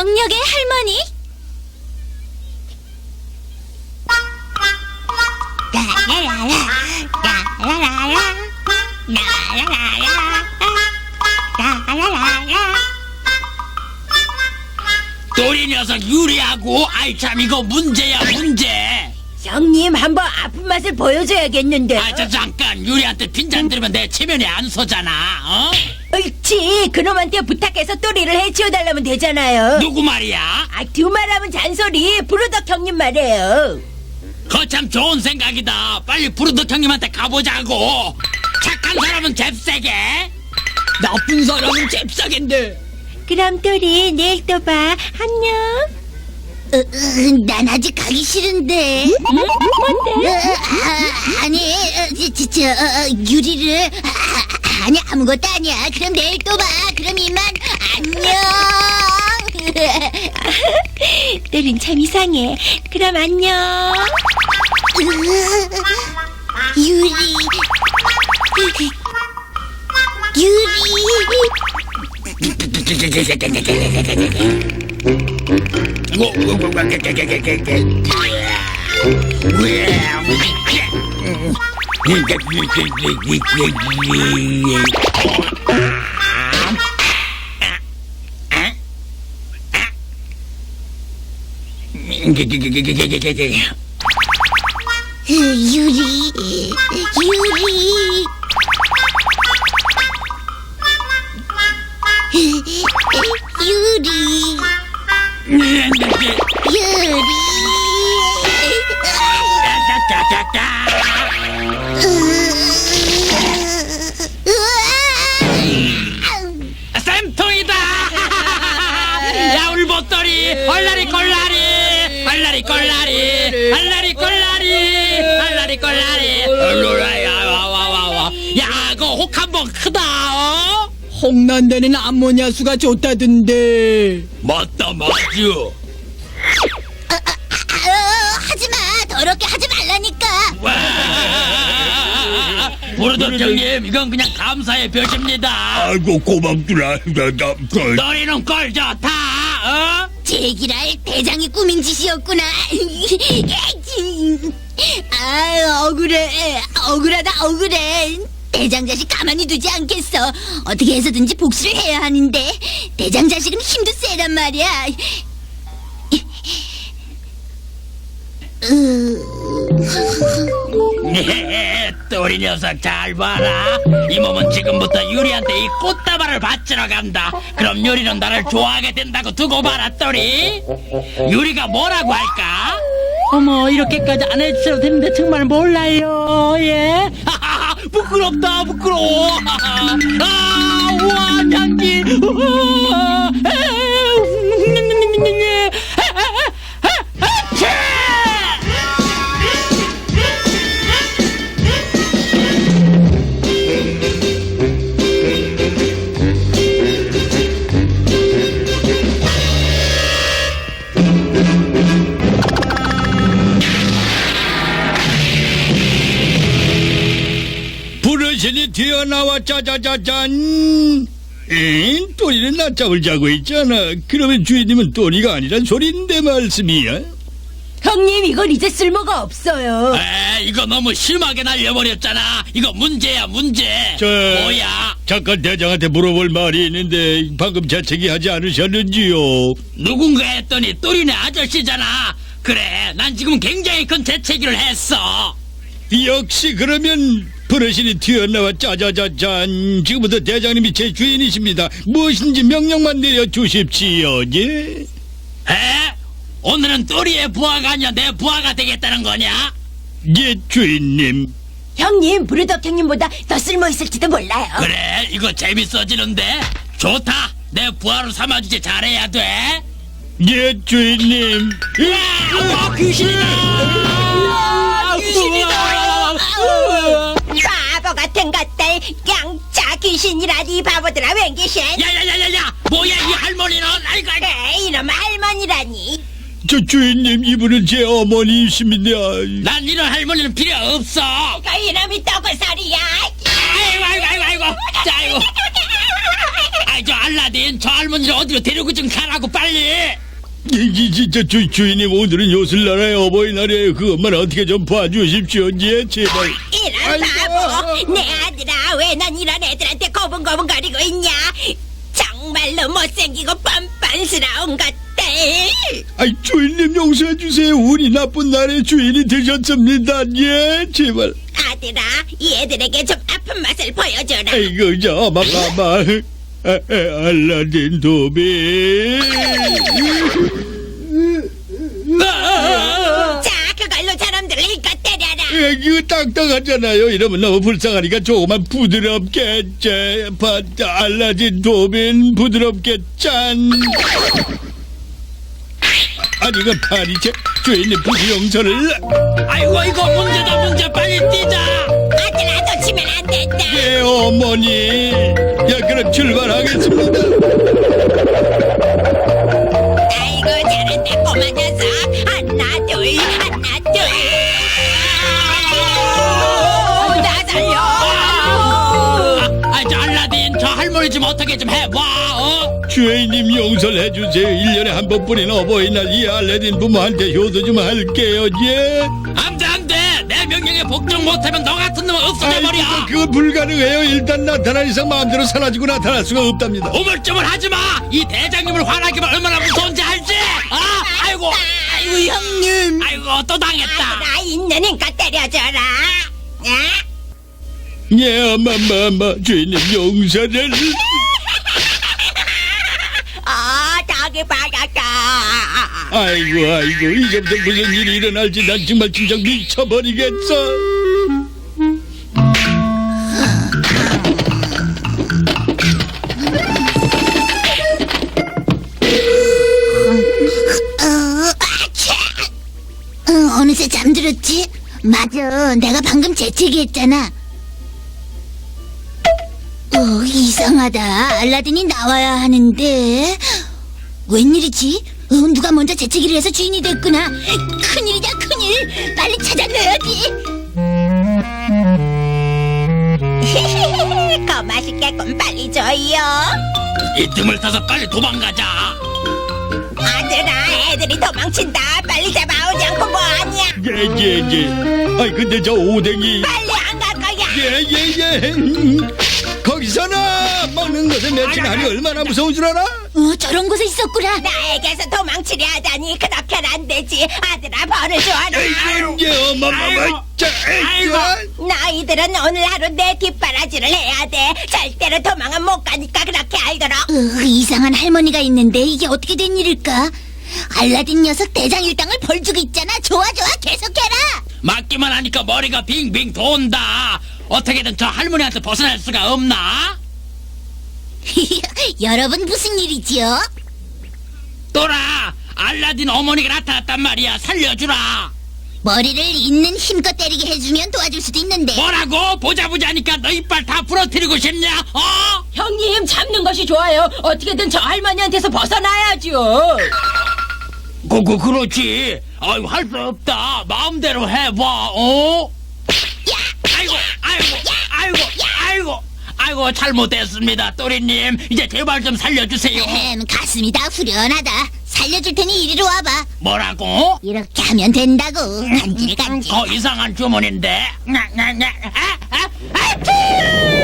정력의 할머니? 또리 녀석 유리하고 아이 참 이거 문제야 문제. 형님 한번 아픈 맛을 보여줘야겠는데. 잠깐 유리한테 빈잔 들으면 내 체면이 안 서잖아. 어? 옳지, 그놈한테 부탁해서 또리를 해치워달라면 되잖아요. 누구 말이야? 두 말하면 잔소리. 브루덕 형님 말이에요. 거참 좋은 생각이다. 빨리 부르덕 형님한테 가보자고. 착한 사람은 잽싸게, 나쁜 사람은 잽싸게인데. 그럼 또리 내일 또 봐. 안녕. 난 아직 가기 싫은데. 뭔데? 아니, 유리를. 아니, 아무것도 아니야. 그럼 내일 또 봐. 그럼 이만, 안녕. 또린 참 이상해. 그럼 안녕. 유리. 쌤통이다. 야 울보떨이 얼라리 꼴라리 얼라리 꼴라리 얼라리 꼴라리 얼라리 꼴라리 얼라야 와와와와. 야 그 혹 한번 크다. 어? 홍난다는 암모니아수가 좋다던데. 맞다 맞죠. 하지마. 더럽게 하지 말라니까. 부르덕 형님 이건 그냥 감사의 표시입니다. 아이고 고맙구나. 너희는 꼴 좋다. 어? 제기랄 대장이 꾸민 짓이었구나. 억울해. 억울하다 억울해. 대장 자식 가만히 두지 않겠어. 어떻게 해서든지 복수를 해야 하는데 대장 자식은 힘도 세단 말이야. 또리 녀석 잘 봐라. 이 몸은 지금부터 유리한테 이 꽃다발을 바치러 간다. 그럼 유리는 나를 좋아하게 된다고 두고 봐라 또리. 유리가 뭐라고 할까? 어머, 이렇게까지 안 해주셔도 되는데 정말 몰라요. 예? 부끄럽다 부끄러워. 우와 향기. 부르신이 튀어나와 짜자자잔. 또리는 낮잠을 자고 있잖아. 그러면 주인님은 또리가 아니란 소린데 말씀이야. 형님 이건 이제 쓸모가 없어요. 이거 너무 심하게 날려버렸잖아. 이거 문제야 문제. 뭐야? 잠깐 대장한테 물어볼 말이 있는데 방금 재채기 하지 않으셨는지요? 누군가 했더니 또리네 아저씨잖아. 그래 난 지금 굉장히 큰 재채기를 했어. 역시 그러면 버릇이 튀어나와 짜자자잔. 지금부터 대장님이 제 주인이십니다. 무엇인지 명령만 내려주십시오. 예? 오늘은 또리의 부하가 아니야 내 부하가 되겠다는 거냐? 예, 주인님. 형님 브루덕 형님보다 더 쓸모 있을지도 몰라요. 그래 이거 재밌어지는데. 좋다 내 부하로 삼아주지. 잘해야 돼. 예, 주인님. 귀신이다. 귀신이다. 바보 같은 것들. 양짜 귀신이라니 바보들아. 웬 귀신? 야야야야야 뭐야 이 할머니는. 아이고 이놈 할머니라니. 저 주인님, 이분은 제 어머니이십니다. 난 이런 할머니는 필요 없어. 이놈이 떡을 살이야. 아이고 자 아이고. 알라딘, 저 할머니를 어디로 데리고 좀 가라고 빨리. 진짜 주인님 오늘은 요술나라의 어버이날이에요. 그것만 어떻게 좀 봐주십시오. 예, 제발. 이런 바보. 내 아들아, 왜 넌 이런 애들한테 고분고분거리고 있냐? 정말로 못생기고 뻔뻔스러운 것들. 아이, 주인님 용서해 주세요. 운이 나쁜 날의 주인이 되셨습니다. 예, 제발. 아들아, 이 애들에게 좀 아픈 맛을 보여줘라. 아이고, 저, 봐봐. 알라딘 도비. 자, 그걸로 저놈들을 힘껏 때려라. 이거 딱딱하잖아요. 이러면 너무 불쌍하니까 조금만 부드럽게. 알라딘 도빈 부드럽게 짠. 아니, 이거 파리채 주인님 부디 용서를. 아이고, 이거 문제다, 문제. 빨리 뛰자. 아들아, 놓치면 안 된다. 예, 어머니. 야, 그럼 출발하겠습니다. 아이고, 잘한다, 꼬마 녀석. 하나, 둘, 하나, 둘. 나 살려. 저 알라딘, 저 할머니 좀 어떻게 좀 해봐, 주인님 용서를 해주세요. 1년에 한 번뿐인 어버이날 이 알라딘 부모한테 효도 좀 할게요. 예. 안 돼. 내 명령에 복종 못하면 너 같은 놈은 없어져버려. 그거 불가능해요. 일단 나타난 이상 마음대로 사라지고 나타날 수가 없답니다. 우물쭈물 하지마. 이 대장님을 화나기만 얼마나 무서운지 알지? 아이고 형님. 아이고 또 당했다. 아들아, 있는 힘껏 때려줘라. 예, 엄마 주인님 용서를. 저기 받았다. 아이고 이제부터 무슨 일이 일어날지 난 정말 진짜 미쳐버리겠어. 어느새 잠들었지? 맞아, 내가 방금 재채기 했잖아. 이상하다. 알라딘이 나와야 하는데 웬일이지? 누가 먼저 재채기를 해서 주인이 됐구나. 큰일이다, 큰일. 빨리 찾아내야지. 맛있겠군, 빨리 줘요. 이 틈을 타서 빨리 도망가자. 아들아, 애들이 도망친다. 빨리 잡아오지 않고 뭐하냐. 예. 아이 근데 저 오뎅이. 빨리 안 갈 거야. 예. 거기서나 먹는 것에 맺힌하니 얼마나 무서운 줄 알아? 저런 곳에 있었구나. 나에게서 도망치려 하다니 그렇게는 안 되지. 아들아, 벌을 줘라. 아이고 예, 어마마마. 너희들은 오늘 하루 내 뒷바라지를 해야 돼. 절대로 도망은 못 가니까 그렇게 알도록. 이상한 할머니가 있는데 이게 어떻게 된 일일까? 알라딘 녀석 대장 일당을 벌 주고 있잖아. 좋아 계속해라. 맞기만 하니까 머리가 빙빙 돈다. 어떻게든 저 할머니한테 벗어날 수가 없나? 여러분 무슨 일이지요? 또라, 알라딘 어머니가 나타났단 말이야. 살려주라. 머리를 있는 힘껏 때리게 해주면 도와줄 수도 있는데. 뭐라고? 보자보자니까 너 이빨 다 부러뜨리고 싶냐? 형님, 잡는 것이 좋아요. 어떻게든 저 할머니한테서 벗어나야죠. 그렇지. 아유, 할 수 없다. 마음대로 해봐. 아이고, 잘못했습니다, 또리님. 이제 제발 좀 살려주세요. 가슴이 다 후련하다. 살려줄 테니 이리로 와봐. 뭐라고? 이렇게 하면 된다고. 간질. 이상한 주문인데.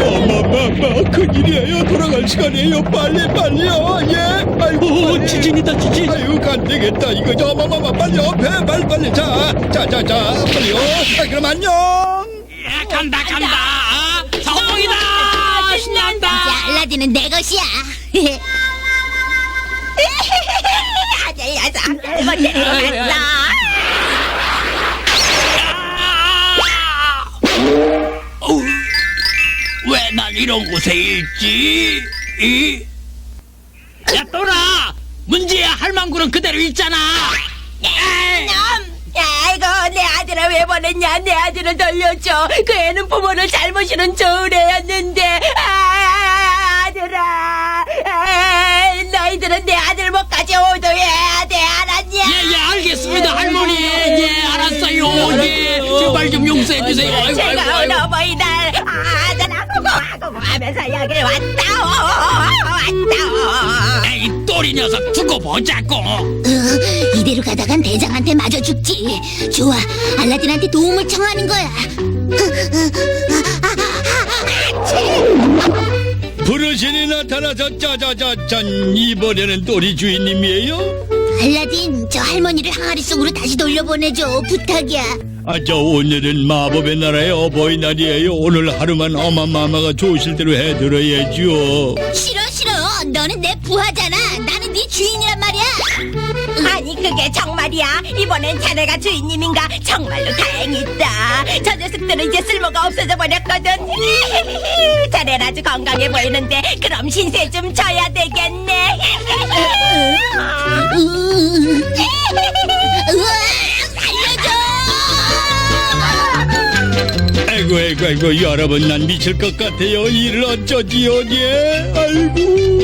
어마마마 큰일이에요. 돌아갈 시간이에요. 빨리요. 예. 아이고 지진이다, 지진. 아이고 안 되겠다. 이거 저 어마마마 빨리요. 빨리 자 빨리요. 그럼 안녕. 간다. 성공이다. 신난다. 알라딘은 내 것이야. 아들 녀석, 못 데려갔어. 왜 난 이런 곳에 있지? 야, 또라! 문제야, 할망구는 그대로 있잖아. 아이고, 내 아들을 왜 보냈냐. 내 아들을 돌려줘. 그 애는 부모를 잘못 실은 좋은 애였는데. 아들아, 너희들은 내 아들 못까지 호도해야 돼. 알았냐? 예, 알겠습니다, 할머니. 예, 알았어요. 예, 제발 좀 용서해주세요. 제가 오늘 어버이날 아들아 고고 하면서 여길 왔다. 또리 녀석 두고 보자고. 이대로 가다간 대장한테 맞아 죽지. 좋아, 알라딘한테 도움을 청하는 거야. 부르신이 나타나서 짜자자잔. 이번에는 또리 주인님이에요? 알라딘, 저 할머니를 항아리 속으로 다시 돌려보내줘. 부탁이야. 저 오늘은 마법의 나라의 어버이날이에요. 오늘 하루만 어마마마가 좋으실 대로 해드려야죠. 싫어. 너는 내 부하잖아. 나는 네 주인이란 말이야. 아니 그게 정말이야. 이번엔 자네가 주인님인가? 정말로 다행이다. 저 녀석들은 이제 쓸모가 없어져 버렸거든. 자네는 아주 건강해 보이는데 그럼 신세 좀 져야 되겠네. 으아, 살려줘. 아이고 여러분, 난 미칠 것 같아요. 이를 어쩌지요? 예? 아이고.